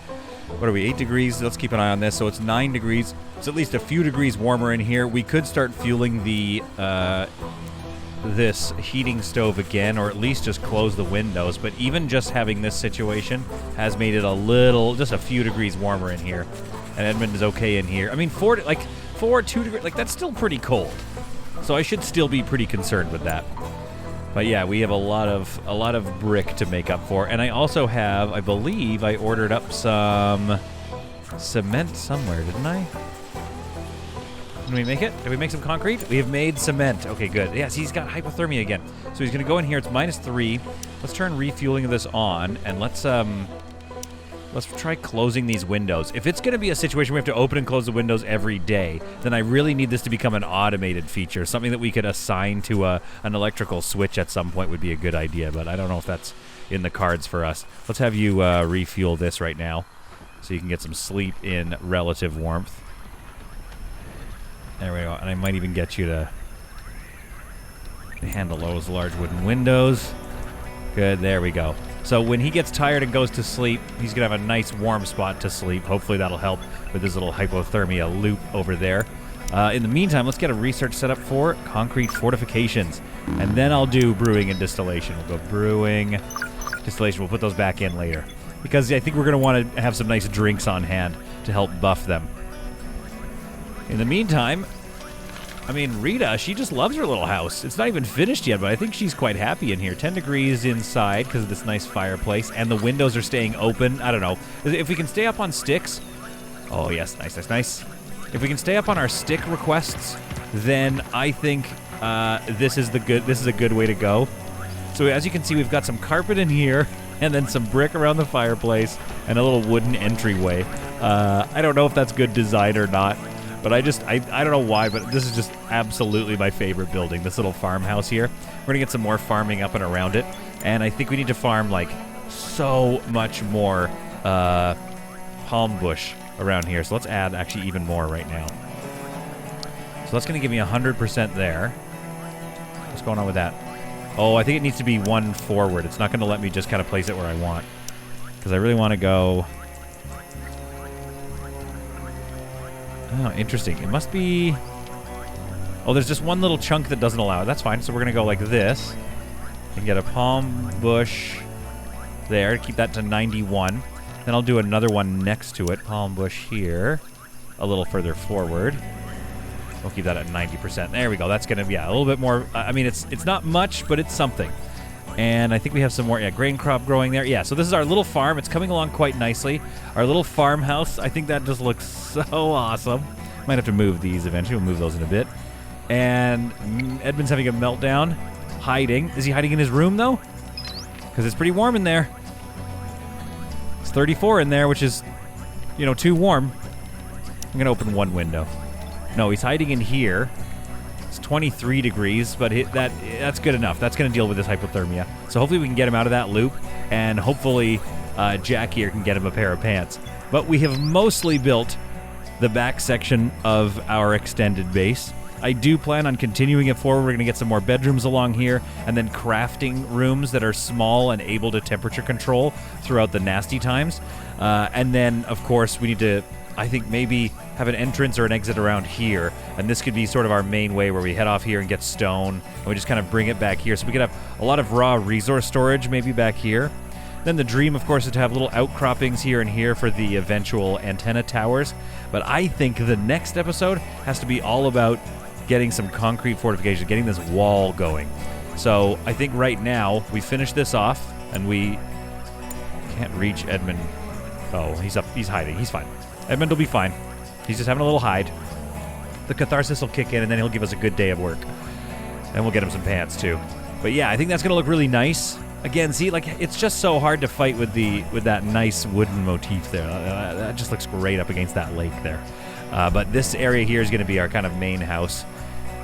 S1: What are we, 8 degrees? Let's keep an eye on this. So it's 9 degrees. It's at least a few degrees warmer in here. We could start fueling the this heating stove again, or at least just close the windows. But even just having this situation has made it just a few degrees warmer in here. And Edmund is okay in here. I mean, 2 degrees, like that's still pretty cold. So I should still be pretty concerned with that. But yeah, we have a lot of brick to make up for. And I also have, I believe I ordered up some cement somewhere, didn't I? Did we make it? Did we make some concrete? We have made cement. Okay, good. Yes, he's got hypothermia again. So he's going to go in here. It's -3. Let's turn refueling of this on, and let's try closing these windows. If it's going to be a situation where we have to open and close the windows every day, then I really need this to become an automated feature. Something that we could assign to an electrical switch at some point would be a good idea, but I don't know if that's in the cards for us. Let's have you refuel this right now so you can get some sleep in relative warmth. There we go. And I might even get you to handle those large wooden windows. Good, there we go. So when he gets tired and goes to sleep, he's going to have a nice warm spot to sleep. Hopefully that'll help with his little hypothermia loop over there. In the meantime, let's get a research set up for concrete fortifications. And then I'll do brewing and distillation. We'll go brewing, distillation. We'll put those back in later. Because I think we're going to want to have some nice drinks on hand to help buff them. In the meantime, I mean, Rita, she just loves her little house. It's not even finished yet, but I think she's quite happy in here. 10 degrees inside because of this nice fireplace, and the windows are staying open. I don't know. If we can stay up on sticks... Oh, yes. Nice, nice, nice. If we can stay up on our stick requests, then I think this is a good way to go. So as you can see, we've got some carpet in here, and then some brick around the fireplace, and a little wooden entryway. I don't know if that's good design or not. But I don't know why, but this is just absolutely my favorite building, this little farmhouse here. We're going to get some more farming up and around it. And I think we need to farm, like, so much more palm bush around here. So let's add, actually, even more right now. So that's going to give me 100% there. What's going on with that? Oh, I think it needs to be one forward. It's not going to let me just kind of place it where I want. Because I really want to go Oh, interesting. It must be... Oh, there's just one little chunk that doesn't allow it. That's fine. So we're going to go like this and get a palm bush there. Keep that to 91. Then I'll do another one next to it. Palm bush here. A little further forward. We'll keep that at 90%. There we go. That's going to be, yeah, a little bit more. I mean, it's not much, but it's something. And I think we have some more, grain crop growing there. Yeah, so this is our little farm. It's coming along quite nicely. Our little farmhouse. I think that just looks so awesome. Might have to move these eventually. We'll move those in a bit. And Edmund's having a meltdown. Hiding. Is he hiding in his room, though? Because it's pretty warm in there. It's 34 in there, which is, too warm. I'm going to open one window. No, he's hiding in here. It's 23 degrees, but that's good enough. That's going to deal with this hypothermia. So hopefully we can get him out of that loop, and hopefully Jack here can get him a pair of pants. But we have mostly built the back section of our extended base. I do plan on continuing it forward. We're going to get some more bedrooms along here, and then crafting rooms that are small and able to temperature control throughout the nasty times. And then, of course, we need to, I think, maybe have an entrance or an exit around here. And this could be sort of our main way where we head off here and get stone, and we just kind of bring it back here. So we could have a lot of raw resource storage maybe back here. Then the dream, of course, is to have little outcroppings here and here for the eventual antenna towers. But I think the next episode has to be all about getting some concrete fortification, getting this wall going. So I think right now we finish this off, and we can't reach Edmund. Oh, he's up. He's hiding. He's fine. Edmund will be fine. He's just having a little hide. The catharsis will kick in, and then he'll give us a good day of work. And we'll get him some pants, too. But yeah, I think that's going to look really nice. Again, see, like, it's just so hard to fight with that nice wooden motif there. That just looks great up against that lake there. But this area here is going to be our kind of main house.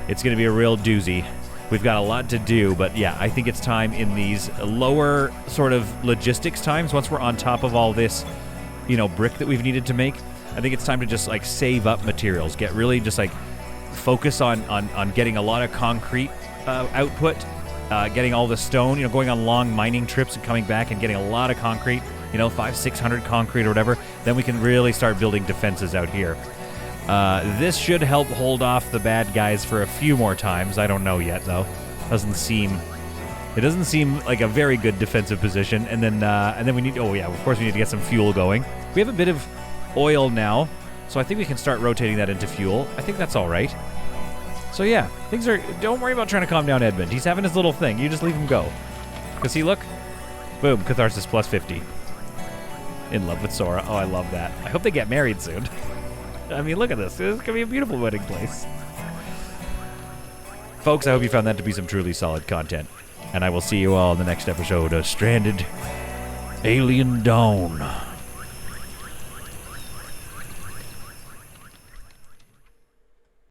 S1: It's going to be a real doozy. We've got a lot to do, but yeah, I think it's time in these lower sort of logistics times, once we're on top of all this, brick that we've needed to make, I think it's time to just, save up materials. Get really just, focus on getting a lot of concrete output, getting all the stone, going on long mining trips and coming back and getting a lot of concrete, 500-600 concrete or whatever. Then we can really start building defenses out here. This should help hold off the bad guys for a few more times. I don't know yet, though. It doesn't seem like a very good defensive position. And then we need, of course we need to get some fuel going. We have a bit of oil now, so I think we can start rotating that into fuel. I think that's all right. So yeah, don't worry about trying to calm down Edmund. He's having his little thing. You just leave him go. Because see, look. Boom, catharsis plus 50. In love with Sora. Oh, I love that. I hope they get married soon. I mean, look at this. This is going to be a beautiful wedding place. Folks, I hope you found that to be some truly solid content. And I will see you all in the next episode of Stranded Alien Dawn.